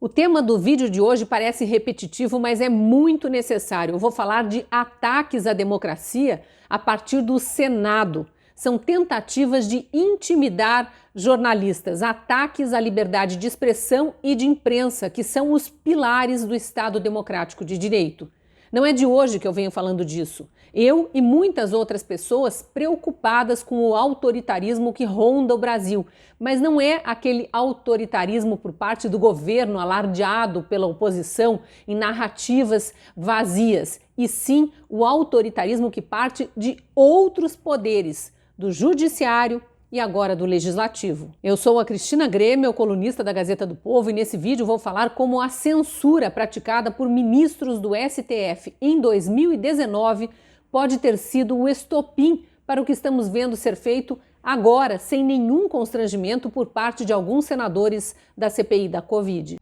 O tema do vídeo de hoje parece repetitivo, mas é muito necessário. Eu vou falar de ataques à democracia a partir do Senado. São tentativas de intimidar jornalistas, ataques à liberdade de expressão e de imprensa, que são os pilares do Estado democrático de direito. Não é de hoje que eu venho falando disso. Eu e muitas outras pessoas preocupadas com o autoritarismo que ronda o Brasil, mas não é aquele autoritarismo por parte do governo alardeado pela oposição em narrativas vazias, e sim o autoritarismo que parte de outros poderes, do judiciário e agora do legislativo. Eu sou a Cristina Grêmio, colunista da Gazeta do Povo, e nesse vídeo vou falar como a censura praticada por ministros do STF em 2019 pode ter sido o estopim para o que estamos vendo ser feito agora, sem nenhum constrangimento por parte de alguns senadores da CPI da Covid.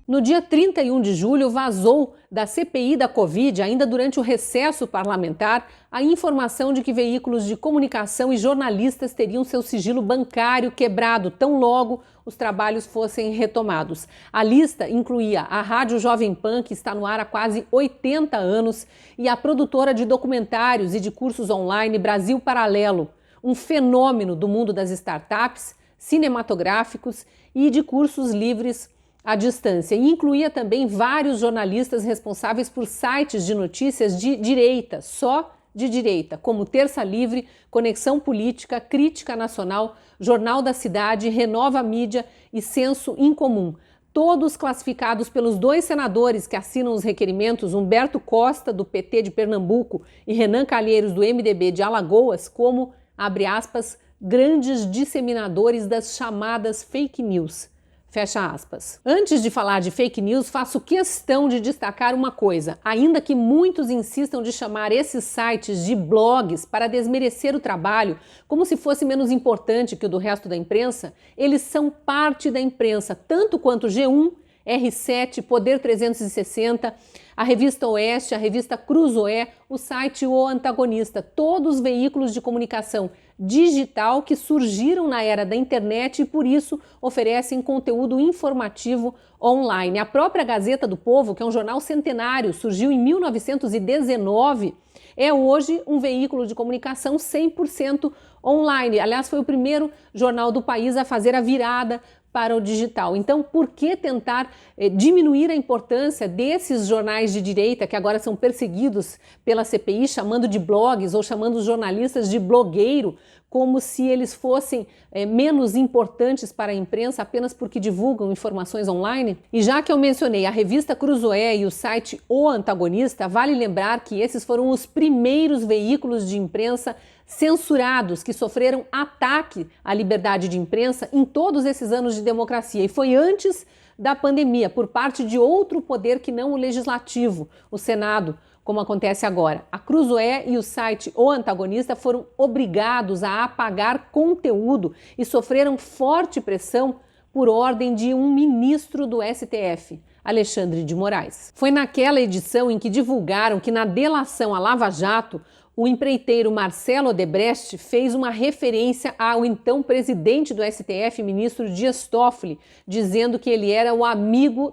No dia 31 de julho, vazou da CPI da Covid, ainda durante o recesso parlamentar, a informação de que veículos de comunicação e jornalistas teriam seu sigilo bancário quebrado tão logo os trabalhos fossem retomados. A lista incluía a Rádio Jovem Pan, que está no ar há quase 80 anos, e a produtora de documentários e de cursos online Brasil Paralelo, um fenômeno do mundo das startups, cinematográficos e de cursos livres à distância, e incluía também vários jornalistas responsáveis por sites de notícias de direita, só de direita, como Terça Livre, Conexão Política, Crítica Nacional, Jornal da Cidade, Renova Mídia e Senso Incomum, todos classificados pelos dois senadores que assinam os requerimentos, Humberto Costa, do PT de Pernambuco, e Renan Calheiros, do MDB de Alagoas, como, abre aspas, grandes disseminadores das chamadas fake news. Fecha aspas. Antes de falar de fake news, faço questão de destacar uma coisa. Ainda que muitos insistam de chamar esses sites de blogs para desmerecer o trabalho, como se fosse menos importante que o do resto da imprensa, eles são parte da imprensa, tanto quanto G1, R7, Poder 360, a Revista Oeste, a Revista Cruzoé, o site O Antagonista, todos veículos de comunicação digital que surgiram na era da internet e por isso oferecem conteúdo informativo online. A própria Gazeta do Povo, que é um jornal centenário, surgiu em 1919, é hoje um veículo de comunicação 100% online. Aliás, foi o primeiro jornal do país a fazer a virada para o digital. Então, por que tentar diminuir a importância desses jornais de direita que agora são perseguidos pela CPI, chamando de blogs ou chamando os jornalistas de blogueiro, como se eles fossem menos importantes para a imprensa apenas porque divulgam informações online? E já que eu mencionei a revista Cruzoé e o site O Antagonista, vale lembrar que esses foram os primeiros veículos de imprensa censurados que sofreram ataque à liberdade de imprensa em todos esses anos de democracia. E foi antes da pandemia, por parte de outro poder que não o legislativo, o Senado, como acontece agora. A Cruzoé e o site O Antagonista foram obrigados a apagar conteúdo e sofreram forte pressão por ordem de um ministro do STF, Alexandre de Moraes. Foi naquela edição em que divulgaram que na delação à Lava Jato, o empreiteiro Marcelo Odebrecht fez uma referência ao então presidente do STF, ministro Dias Toffoli, dizendo que ele era o amigo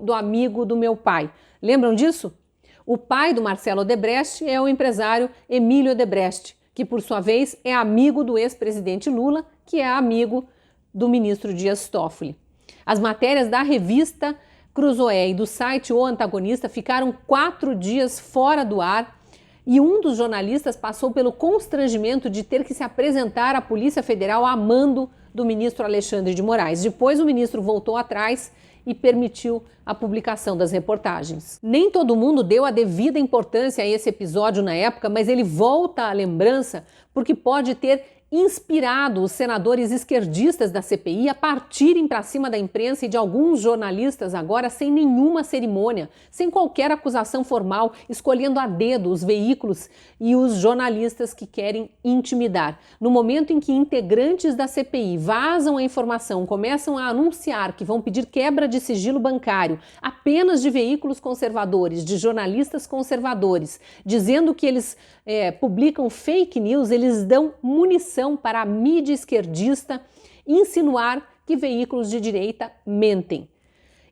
do meu pai. Lembram disso? O pai do Marcelo Odebrecht é o empresário Emílio Odebrecht, que por sua vez é amigo do ex-presidente Lula, que é amigo do ministro Dias Toffoli. As matérias da revista Cruzoé e do site O Antagonista ficaram 4 dias fora do ar e um dos jornalistas passou pelo constrangimento de ter que se apresentar à Polícia Federal a mando do ministro Alexandre de Moraes. Depois o ministro voltou atrás e permitiu a publicação das reportagens. Nem todo mundo deu a devida importância a esse episódio na época, mas ele volta à lembrança porque pode ter inspirado os senadores esquerdistas da CPI a partirem para cima da imprensa e de alguns jornalistas agora sem nenhuma cerimônia, sem qualquer acusação formal, escolhendo a dedo os veículos e os jornalistas que querem intimidar. No momento em que integrantes da CPI vazam a informação, começam a anunciar que vão pedir quebra de sigilo bancário apenas de veículos conservadores, de jornalistas conservadores, dizendo que eles publicam fake news, eles dão munição para a mídia esquerdista insinuar que veículos de direita mentem.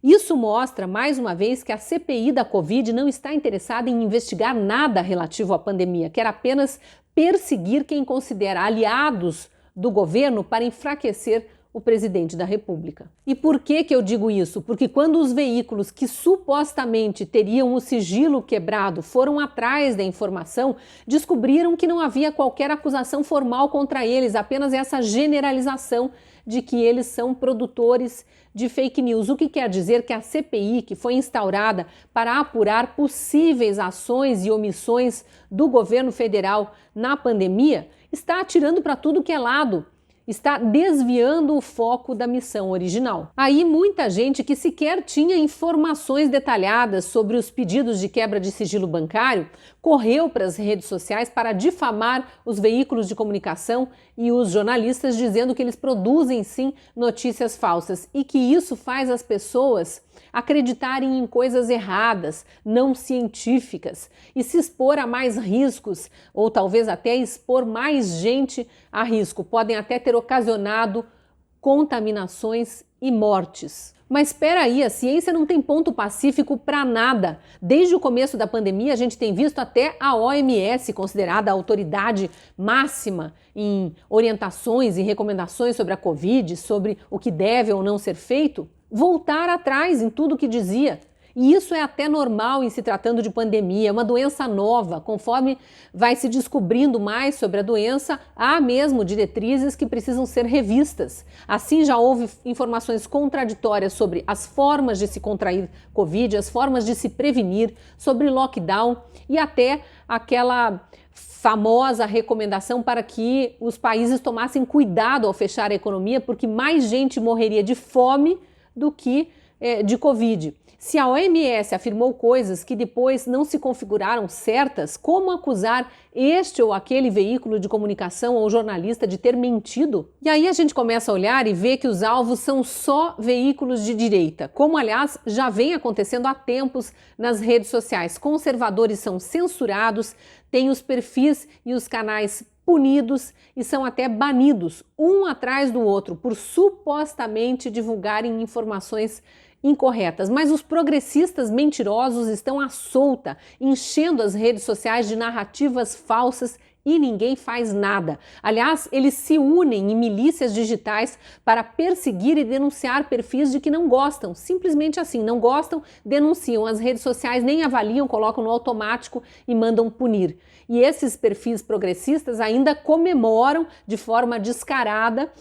Isso mostra, mais uma vez, que a CPI da Covid não está interessada em investigar nada relativo à pandemia, quer apenas perseguir quem considera aliados do governo para enfraquecer o presidente da República. E por que eu digo isso? Porque quando os veículos que supostamente teriam o sigilo quebrado foram atrás da informação, descobriram que não havia qualquer acusação formal contra eles, apenas essa generalização de que eles são produtores de fake news, o que quer dizer que a CPI, que foi instaurada para apurar possíveis ações e omissões do governo federal na pandemia, está atirando para tudo que é lado, está desviando o foco da missão original. Aí muita gente que sequer tinha informações detalhadas sobre os pedidos de quebra de sigilo bancário correu para as redes sociais para difamar os veículos de comunicação e os jornalistas, dizendo que eles produzem sim notícias falsas e que isso faz as pessoas acreditarem em coisas erradas, não científicas, e se expor a mais riscos, ou talvez até expor mais gente a risco. Podem até ter ocasionado contaminações e mortes. Mas espera aí, a ciência não tem ponto pacífico para nada. Desde o começo da pandemia, a gente tem visto até a OMS, considerada a autoridade máxima em orientações e recomendações sobre a Covid, sobre o que deve ou não ser feito, voltar atrás em tudo o que dizia. E isso é até normal em se tratando de pandemia, é uma doença nova. Conforme vai se descobrindo mais sobre a doença, há mesmo diretrizes que precisam ser revistas. Assim, já houve informações contraditórias sobre as formas de se contrair Covid, as formas de se prevenir, sobre lockdown e até aquela famosa recomendação para que os países tomassem cuidado ao fechar a economia, porque mais gente morreria de fome do que de Covid. Se a OMS afirmou coisas que depois não se configuraram certas, como acusar este ou aquele veículo de comunicação ou jornalista de ter mentido? E aí a gente começa a olhar e ver que os alvos são só veículos de direita, como aliás já vem acontecendo há tempos nas redes sociais. Conservadores são censurados, têm os perfis e os canais punidos e são até banidos, um atrás do outro, por supostamente divulgarem informações incorretas. Mas os progressistas mentirosos estão à solta, enchendo as redes sociais de narrativas falsas e ninguém faz nada. Aliás, eles se unem em milícias digitais para perseguir e denunciar perfis de que não gostam. Simplesmente assim, não gostam, denunciam. As redes sociais nem avaliam, colocam no automático e mandam punir. E esses perfis progressistas ainda comemoram de forma descarada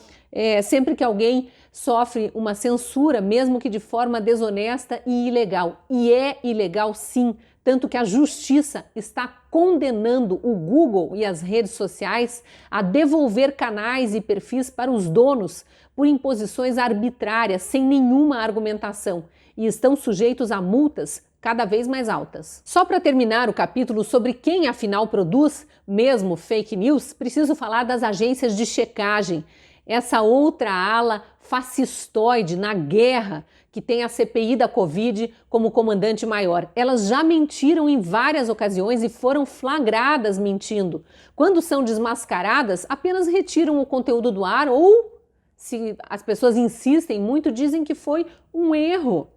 sempre que alguém sofre uma censura, mesmo que de forma desonesta e ilegal. E é ilegal sim, tanto que a justiça está condenando o Google e as redes sociais a devolver canais e perfis para os donos por imposições arbitrárias, sem nenhuma argumentação, e estão sujeitos a multas cada vez mais altas. Só para terminar o capítulo sobre quem afinal produz mesmo fake news, preciso falar das agências de checagem. Essa outra ala fascistoide na guerra que tem a CPI da Covid como comandante maior. Elas já mentiram em várias ocasiões e foram flagradas mentindo. Quando são desmascaradas, apenas retiram o conteúdo do ar ou, se as pessoas insistem muito, dizem que foi um erro.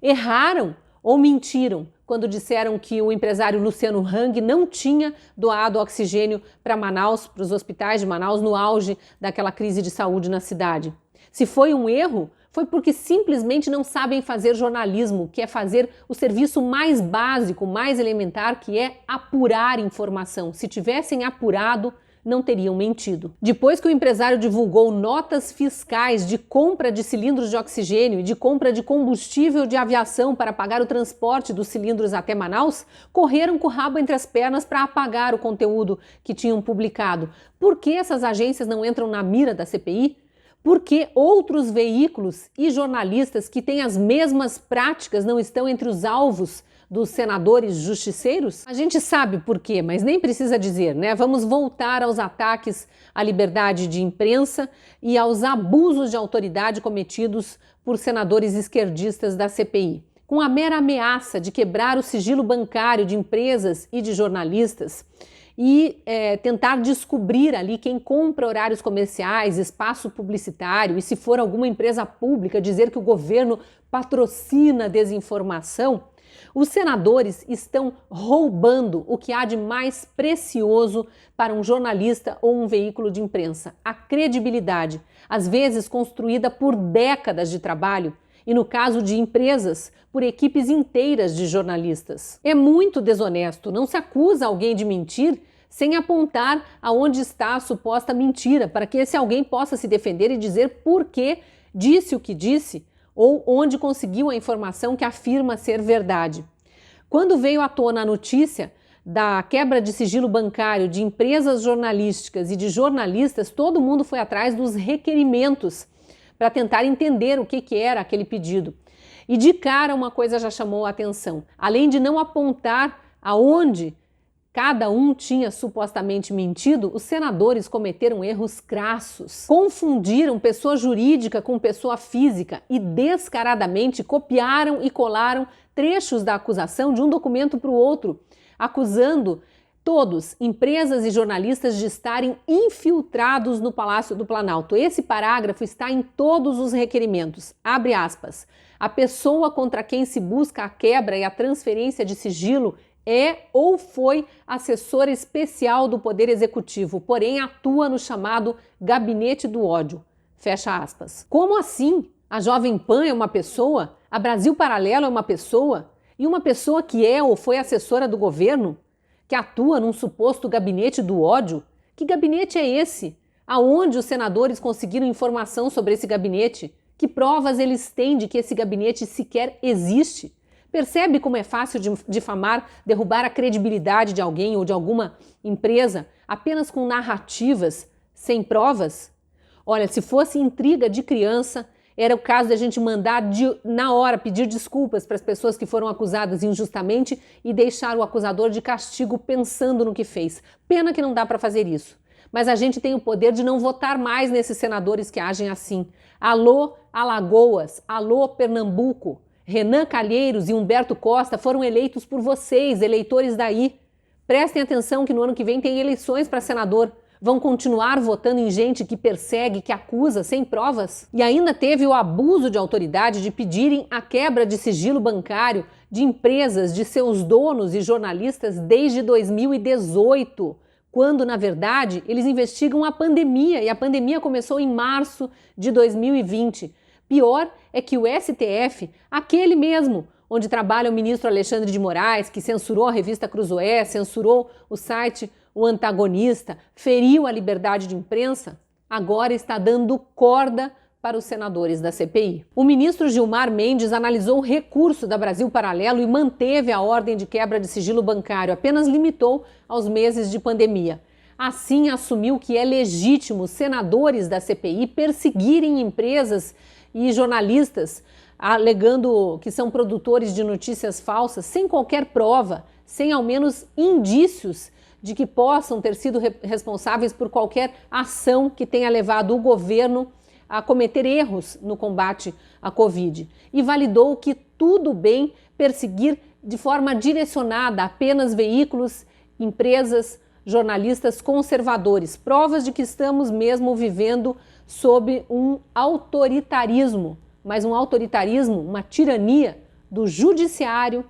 Erraram ou mentiram quando disseram que o empresário Luciano Hang não tinha doado oxigênio para Manaus, para os hospitais de Manaus, no auge daquela crise de saúde na cidade. Se foi um erro, foi porque simplesmente não sabem fazer jornalismo, que é fazer o serviço mais básico, mais elementar, que é apurar informação. Se tivessem apurado, não teriam mentido. Depois que o empresário divulgou notas fiscais de compra de cilindros de oxigênio e de compra de combustível de aviação para pagar o transporte dos cilindros até Manaus, correram com o rabo entre as pernas para apagar o conteúdo que tinham publicado. Por que essas agências não entram na mira da CPI? Por que outros veículos e jornalistas que têm as mesmas práticas não estão entre os alvos dos senadores justiceiros? A gente sabe por quê, mas nem precisa dizer, né? Vamos voltar aos ataques à liberdade de imprensa e aos abusos de autoridade cometidos por senadores esquerdistas da CPI. Com a mera ameaça de quebrar o sigilo bancário de empresas e de jornalistas, e tentar descobrir ali quem compra horários comerciais, espaço publicitário, e se for alguma empresa pública, dizer que o governo patrocina a desinformação, os senadores estão roubando o que há de mais precioso para um jornalista ou um veículo de imprensa: a credibilidade, às vezes construída por décadas de trabalho, e no caso de empresas, por equipes inteiras de jornalistas. É muito desonesto, não se acusa alguém de mentir sem apontar aonde está a suposta mentira, para que esse alguém possa se defender e dizer por que disse o que disse ou onde conseguiu a informação que afirma ser verdade. Quando veio à tona a notícia da quebra de sigilo bancário de empresas jornalísticas e de jornalistas, todo mundo foi atrás dos requerimentos para tentar entender o que era aquele pedido. E de cara uma coisa já chamou a atenção. Além de não apontar aonde cada um tinha supostamente mentido, os senadores cometeram erros crassos. Confundiram pessoa jurídica com pessoa física e descaradamente copiaram e colaram trechos da acusação de um documento para o outro, acusando todos, empresas e jornalistas, de estarem infiltrados no Palácio do Planalto. Esse parágrafo está em todos os requerimentos. Abre aspas. A pessoa contra quem se busca a quebra e a transferência de sigilo é ou foi assessora especial do Poder Executivo, porém atua no chamado Gabinete do Ódio. Fecha aspas. Como assim? A Jovem Pan é uma pessoa? A Brasil Paralelo é uma pessoa? E uma pessoa que é ou foi assessora do governo? Que atua num suposto gabinete do ódio? Que gabinete é esse? Aonde os senadores conseguiram informação sobre esse gabinete? Que provas eles têm de que esse gabinete sequer existe? Percebe como é fácil difamar, derrubar a credibilidade de alguém ou de alguma empresa apenas com narrativas, sem provas? Olha, se fosse intriga de criança, era o caso de a gente mandar na hora pedir desculpas para as pessoas que foram acusadas injustamente e deixar o acusador de castigo pensando no que fez. Pena que não dá para fazer isso. Mas a gente tem o poder de não votar mais nesses senadores que agem assim. Alô, Alagoas, alô, Pernambuco. Renan Calheiros e Humberto Costa foram eleitos por vocês, eleitores daí. Prestem atenção que no ano que vem tem eleições para senador. Vão continuar votando em gente que persegue, que acusa, sem provas? E ainda teve o abuso de autoridade de pedirem a quebra de sigilo bancário de empresas, de seus donos e jornalistas desde 2018, quando, na verdade, eles investigam a pandemia, e a pandemia começou em março de 2020. Pior é que o STF, aquele mesmo, onde trabalha o ministro Alexandre de Moraes, que censurou a revista Cruzoé, censurou o site O Antagonista, feriu a liberdade de imprensa, agora está dando corda para os senadores da CPI. O ministro Gilmar Mendes analisou o recurso da Brasil Paralelo e manteve a ordem de quebra de sigilo bancário, apenas limitou aos meses de pandemia. Assim, assumiu que é legítimo os senadores da CPI perseguirem empresas e jornalistas, alegando que são produtores de notícias falsas, sem qualquer prova, sem ao menos indícios de que possam ter sido responsáveis por qualquer ação que tenha levado o governo a cometer erros no combate à Covid. E validou que tudo bem perseguir de forma direcionada apenas veículos, empresas, jornalistas conservadores. Provas de que estamos mesmo vivendo sob um autoritarismo, mas um autoritarismo, uma tirania do judiciário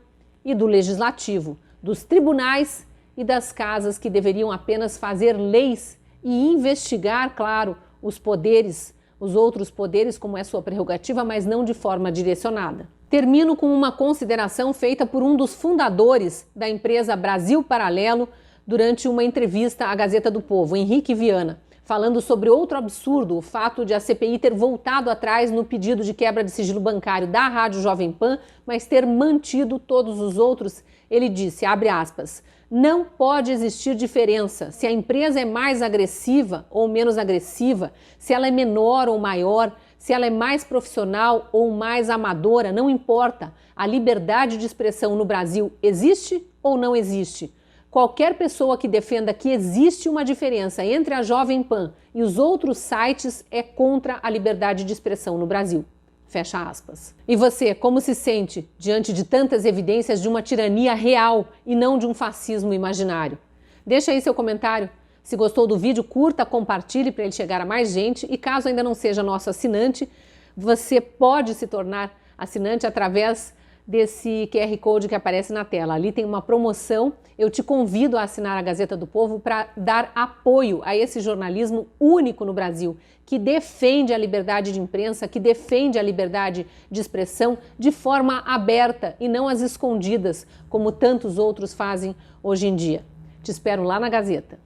e do legislativo, dos tribunais e das casas que deveriam apenas fazer leis e investigar, claro, os poderes, os outros poderes, como é sua prerrogativa, mas não de forma direcionada. Termino com uma consideração feita por um dos fundadores da empresa Brasil Paralelo durante uma entrevista à Gazeta do Povo, Henrique Viana, falando sobre outro absurdo, o fato de a CPI ter voltado atrás no pedido de quebra de sigilo bancário da Rádio Jovem Pan, mas ter mantido todos os outros. Ele disse, abre aspas, não pode existir diferença se a empresa é mais agressiva ou menos agressiva, se ela é menor ou maior, se ela é mais profissional ou mais amadora, não importa. A liberdade de expressão no Brasil existe ou não existe? Qualquer pessoa que defenda que existe uma diferença entre a Jovem Pan e os outros sites é contra a liberdade de expressão no Brasil. Fecha aspas. E você, como se sente diante de tantas evidências de uma tirania real e não de um fascismo imaginário? Deixa aí seu comentário. Se gostou do vídeo, curta, compartilhe para ele chegar a mais gente. E caso ainda não seja nosso assinante, você pode se tornar assinante através desse QR Code que aparece na tela. Ali tem uma promoção. Eu te convido a assinar a Gazeta do Povo para dar apoio a esse jornalismo único no Brasil, que defende a liberdade de imprensa, que defende a liberdade de expressão de forma aberta e não às escondidas, como tantos outros fazem hoje em dia. Te espero lá na Gazeta.